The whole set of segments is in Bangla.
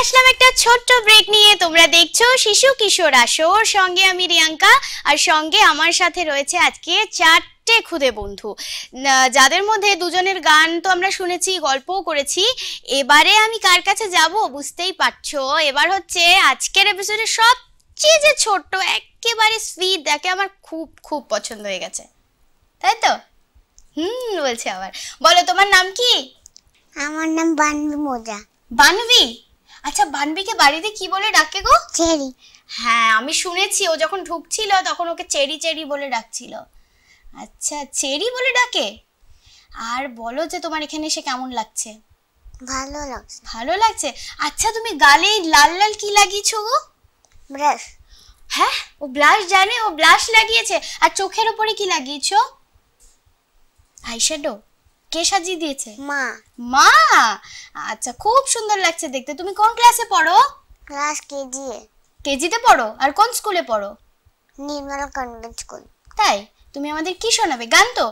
আসলাম একটা ছোট্ট ব্রেক নিয়ে। তোমরা দেখছো শিশু কিশোর আসর, সঙ্গে আমি রিয়াঙ্কা, আর সঙ্গে আমার সাথে রয়েছে আজকে চারটে খুদে বন্ধু, যাদের মধ্যে দুজনের গান তো আমরা শুনেছি, গল্পও করেছি। এবারে আমি কার কাছে যাব বুঝতেই পারছো। এবার হচ্ছে আজকের এপিসোডে সবচেয়ে যে ছোট্ট, একেবারে সুইট, যাকে আমার খুব খুব পছন্দ হয়ে গেছে, তাই তো? বলছে আবার। বলো তোমার নাম কি? আমার নাম বানবি মোজা। বানবি? আচ্ছা, বানবিকে বাড়িতে কি বলে ডাকে গো? চেরি। হ্যাঁ, আমি শুনেছি ও যখন ঢুকছিল তখন ওকে চেরি চেরি বলে ডাকছিল। আচ্ছা, চেরি বলে ডাকে। আর বলো যে তোমার এখানে এসে কেমন লাগছে? ভালো লাগছে। ভালো লাগছে। আচ্ছা, তুমি গালে লাল লাল কি লাগিয়েছো গো? ব্রাশ। হ্যাঁ, ও ব্লাশ জানে, ও ব্লাশ লাগিয়েছে। আর চোখের উপরে কি লাগিয়েছো? আইশ্যাডো। কে সাজিয়ে দিয়েছে? মা। মা? আচ্ছা, খুব সুন্দর লাগছে দেখতে। তুমি কোন ক্লাসে পড়ো? Class KG. কেজিতে পড়ো? আর কোন স্কুলে পড়ো? Nirmala convent school. তাই? তুমি আমাদের কি শোনাবে? গান তো?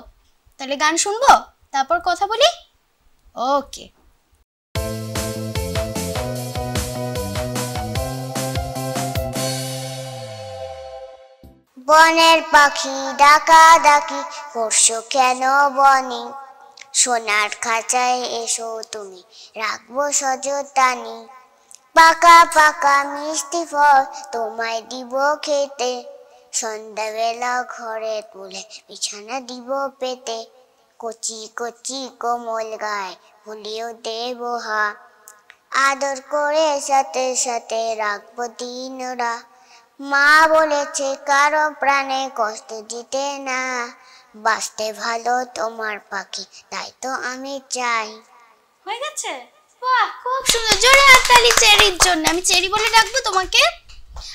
তাহলে গান শুনবো, তারপর কথা বলি। ওকে। বনের পাখি ডাকা ডাকি করছো কেন বনে? সোনার খাঁচায় এসো তুমি, রাখবো সযত্নে। পাকা পাকা মিষ্টি ফল তোমায় দিব খেতে, সন্ধ্যাবেলা ঘরে তুলে বিছানা দিব পেতে। কচি কচি কোমল গায়ে ভুলিও দেব হা, আদর করে সাথে সাথে রাখবো দিনরা। মা বলেছে কারো প্রাণে কষ্ট দিতে না, বাঁচতে ভালো তোমার পাখি, তাই তো আমি চাই। হয়ে গেছে? বাহ, খুব সুন্দর। জোরে হাততালি চেরির জন্য। আমি চেরি বলে ডাকবো তোমাকে?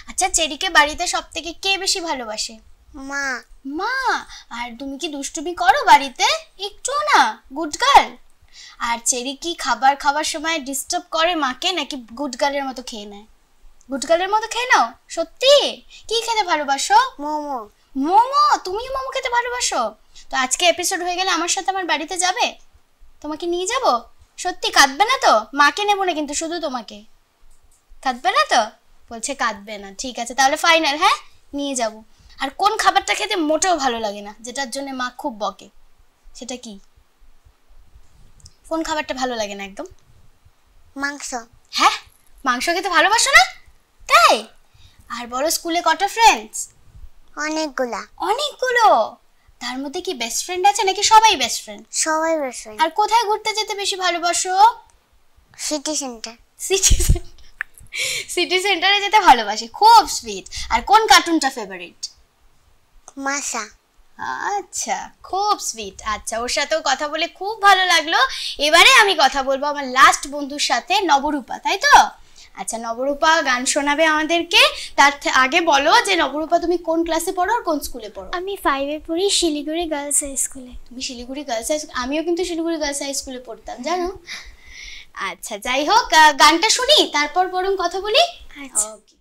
আচ্ছা, চেরিকে বাড়িতে সবথেকে কে বেশি ভালোবাসে? মা। মা। আর তুমি কি দুষ্টুমি করো বাড়িতে? একটুও না? Good girl. আর চেরি কি খাবার খাওয়ার সময় ডিস্টার্ব করে মাকে, নাকি গুড গার্লের মতো খেয়ে নেয়? গুড গার্লের মতো খেয়ে নাও? সত্যি? কি খেতে ভালোবাসো? মোমো। মোমো? তুমিও মোমো খেতে ভালোবাসো? তো আজকে এপিসোড হয়ে গেলে আমার সাথে আমার বাড়িতে যাবে? তোমাকে নিয়ে যাব? সত্যি? কাঁদবে না তো? মাকে নেবো না কিন্তু, শুধু তোমাকে। কাঁদবে না তো? বলছে কাঁদবে না। ঠিক আছে, তাহলে ফাইনাল। হ্যাঁ, নিয়ে যাব। আর কোন খাবারটা খেতে মোটেও ভালো লাগে না, যেটার জন্য মা খুব বকে? সেটা কি? কোন খাবারটা ভালো লাগে না একদম? মাংস। হ্যাঁ, মাংস খেতে ভালোবাসো না? তাই? আর বলো, স্কুলে কটা ফ্রেন্ডস? অনেকগুলা। অনেকগুলো? তার মধ্যে কি বেস্ট ফ্রেন্ড আছে, নাকি সবাই বেস্ট ফ্রেন্ড? সবাই বেস্ট ফ্রেন্ড। আর কোথায় ঘুরতে যেতে বেশি ভালোবাসো? City centre. সিটি সেন্টারে যেতে ভালোবাসে। খুব সুইট। আর কোন কার্টুনটা ফেভারিট? মাসা। আচ্ছা, খুব সুইট। আচ্ছা, ওর সাথেও কথা বলে খুব ভালো লাগলো। এবারে আমি কথা বলবো আমার লাস্ট বন্ধুর সাথে, নবরূপা, তাই তো? আচ্ছা, নবরূপা গান শোনাবে আমাদেরকে। তার আগে বলো যে নবরূপা, তুমি কোন ক্লাসে পড়ো আর কোন স্কুলে পড়ো? আমি 5-এ পড়ি, শিলিগুড়ি গার্লস হাই স্কুলে। তুমি শিলিগুড়ি গার্লস হাই স্কুল? আমিও কিন্তু শিলিগুড়ি গার্লস হাই স্কুলে পড়তাম, জানো। আচ্ছা, যাই হোক, গানটা শুনি তারপর বরং কথা বলি। আচ্ছা। ওকে।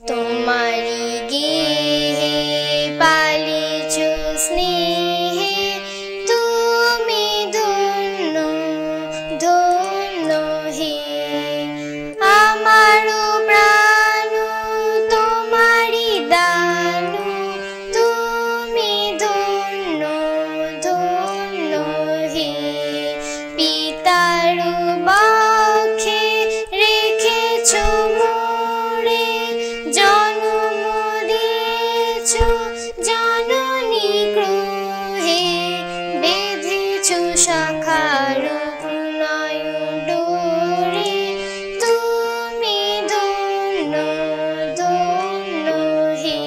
তোমারি গৃহে পালিছু স্নেহে, তুমি ধন্য ধন্য হে। আমারও প্রাণ তোমারি দান, তুমি ধন্য ধন্য হে। পিতার বক্ষে রেখেছো মোরে, জন্ম দিয়েছো জননী গৃহে, বেঁধেছো শাখার নয়ন ডোরে, তুমি ধন্য ধন্য হে।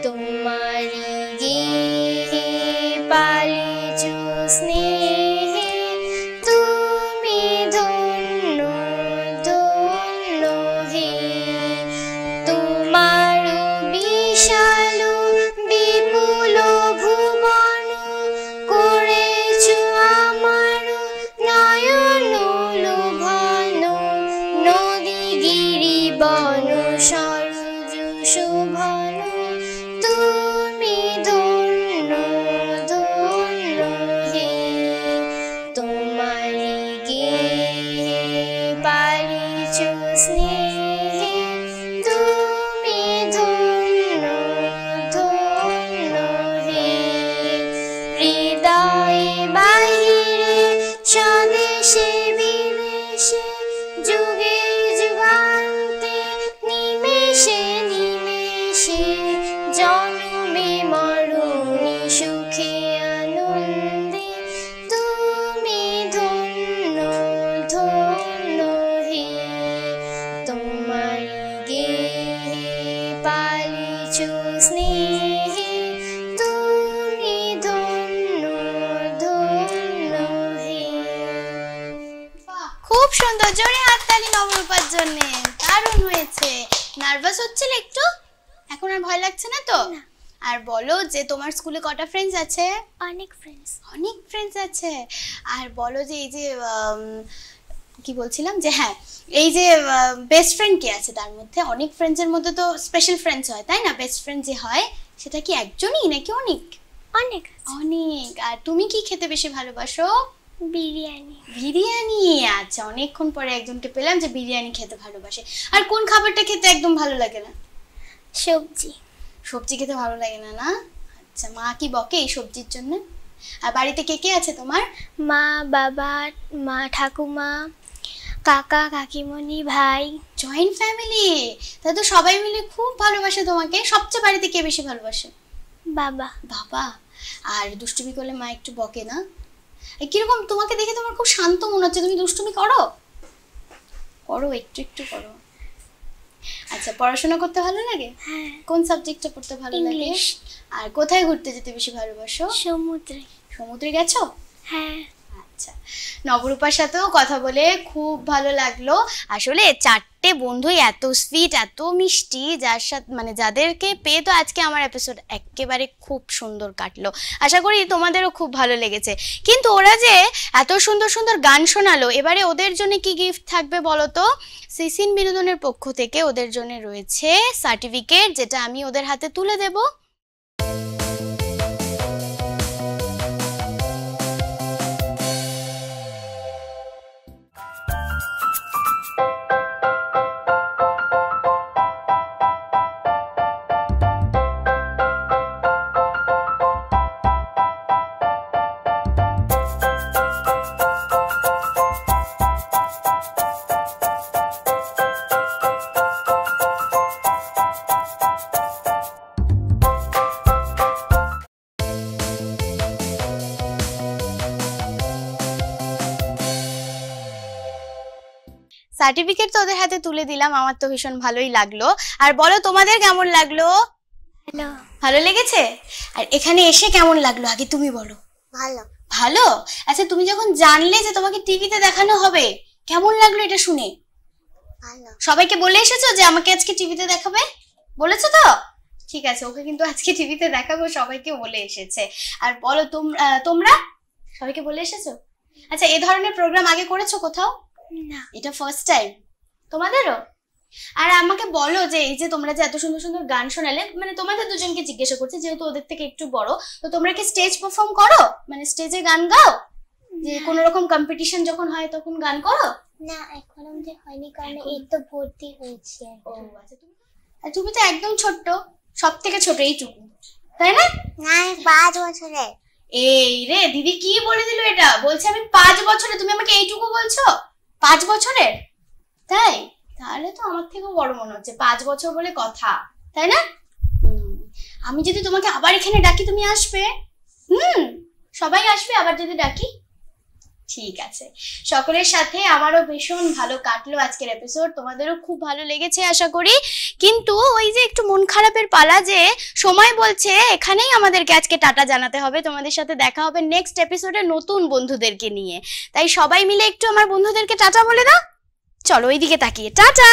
তোমারি গৃহে পালিছু স্নেহে, তুমি ধন্য ধন্য হে। তোমার বিশাল বিপুল ভুবন করেছো আমার নয়ন লোভন, নদী গিরি বন সরজ শোভন, তুমি ধন্য যুগে যুগান্তে নিমেষে নিমেষে জন্মে মরণে সুখে আনন্দে তুমি ধন্য ধন্য হে তোমার গেহে পালিছু স্নেহে তুমি ধন্য ধন্য হে। খুব সুন্দর, জোরে হাততালি নবরূপার জন্য, দারুণ হয়েছে। নার্ভাস হচ্ছিল একটু? এখন আর ভয় লাগছে না তো? আর বলো যে তোমার স্কুলে কটা ফ্রেন্ডস আছে? অনেক ফ্রেন্ডস। অনেক ফ্রেন্ডস আছে। আর বলো যে এই যে কি বলছিলাম যে হ্যাঁ, এই যে বেস্ট ফ্রেন্ড কে আছে তার মধ্যে? অনেক ফ্রেন্ডসের মধ্যে তো স্পেশাল ফ্রেন্ডস হয়, তাই না? বেস্ট ফ্রেন্ড যে হয় সেটা কি একজনই নাকি অনেক? অনেক অনেক। আর তুমি কি খেতে বেশি ভালোবাসো? বিরিয়ানি। বিরিয়ানি। আচ্ছা, অনেকক্ষণ পরে একজনকে পেলাম যে বিরিয়ানি খেতে ভালোবাসে। আর কোন খাবারটা খেতে একদম ভালো লাগে না? সবজি। সবজি খেতে ভালো লাগে না, না? আচ্ছা, মা কি বকে এই সবজির জন্য? আর বাড়িতে কে কে আছে তোমার? মা, বাবা, মা, ঠাকুমা, কাকা, কাকিমণি, ভাই। জয়েন্ট ফ্যামিলি, তাই তো সবাই মিলে খুব ভালোবাসে তোমাকে। সবচেয়ে বাড়িতে কে বেশি ভালোবাসে? বাবা। বাবা। আর দুষ্টুমি করলে মা একটু বকে না? কিরকম তোমাকে দেখে তোমার খুব শান্ত মনে হচ্ছে, তুমি দুষ্টুমি করো? করো, একটু একটু করো। আচ্ছা, পড়াশোনা করতে ভালো লাগে? হ্যাঁ। কোন সাবজেক্টটা পড়তে ভালো লাগে? ইংলিশ। আর কোথায় ঘুরতে যেতে বেশি ভালোবাসো? সমুদ্রে। সমুদ্রে গেছো? হ্যাঁ। আচ্ছা, নবরূপার সাথেও কথা বলে খুব ভালো লাগলো। আসলে চারটে বন্ধুই এত সুইট, এত মিষ্টি, যার সাথে মানে যাদেরকে পেয়ে তো আজকে আমার এপিসোড একেবারে খুব সুন্দর কাটলো। আশা করি তোমাদেরও খুব ভালো লেগেছে। কিন্তু ওরা যে এত সুন্দর সুন্দর গান শোনালো, এবারে ওদের জন্য কি গিফট থাকবে বলো তো? সিসিন বিনোদনের পক্ষ থেকে ওদের জন্য রয়েছে সার্টিফিকেট, যেটা আমি ওদের হাতে তুলে দেবো। সার্টিফিকেট তো ওদের হাতে তুলে দিলাম, আমার তো ভীষণ ভালোই লাগলো। আর বলো তোমাদের কেমন লাগলো? হ্যালো। ভালো লেগেছে? আর এখানে এসে কেমন লাগলো আগে তুমি বলো। ভালো। ভালো? আচ্ছা, তুমি যখন জানলে যে তোমাকে টিভিতে দেখানো হবে, কেমন লাগলো এটা শুনে? ভালো। সবাইকে বলে এসেছো যে আমাকে আজকে টিভিতে দেখাবে? বলেছো তো? ঠিক আছে, ওকে কিন্তু আজকে টিভিতে দেখাবো, সবাইকে বলে এসেছে। আর বলো তোমরা সবাইকে বলে এসেছো? আচ্ছা, এই ধরনের প্রোগ্রাম আগে করেছো কোথাও? না। এটা ফার্স্ট টাইম তোমাদেরও? আর আমাকে বলো যে এই যে তোমরা যে এত সুন্দর সুন্দর গান শোনালে, মানে তোমাদের দুজনকে জিজ্ঞাসা করছি যেহেতু ওদের থেকে একটু বড়, তো তোমরা কি স্টেজ পারফর্ম করো? মানে স্টেজে গান গাও? যে কোনো রকম কম্পিটিশন যখন হয় তখন গান করো? না, এখন আমাদের হয়নি, কারণ এই তো ভর্তি হয়েছে। ও আচ্ছা, তুমি তো একদম ছোট্ট, সব থেকে ছোট এইটুকু, তাই না? না, 5 বছরের। এই রে, দিদি কি বলে দিল এটা? বলছে আমি 5 বছরে, তুমি আমাকে এইটুকু বলছো? 5 বছরের? তাই? তাহলে তো আমার থেকেও বড় মনে হচ্ছে। 5 বছর বলে কথা, তাই না? আমি যদি তোমাকে আবার এখানে ডাকি তুমি আসবে? সবাই আসবে আবার যদি ডাকি? ঠিক আছে। সকলের সাথে আমারও ভীষণ ভালো কাটলো আজকের এপিসোড, তোমাদেরও খুব ভালো লেগেছে আশা করি। কিন্তু ওই যে একটু মন খারাপের পালা, যে সময় বলছে এখানেই আমাদেরকে আজকে টাটা জানাতে হবে। তোমাদের সাথে দেখা হবে নেক্সট এপিসোডে নতুন বন্ধুদেরকে নিয়ে। তাই সবাই মিলে একটু আমার বন্ধুদেরকে টাটা বলে দাও। চলো ওইদিকে তাকিয়ে টাটা।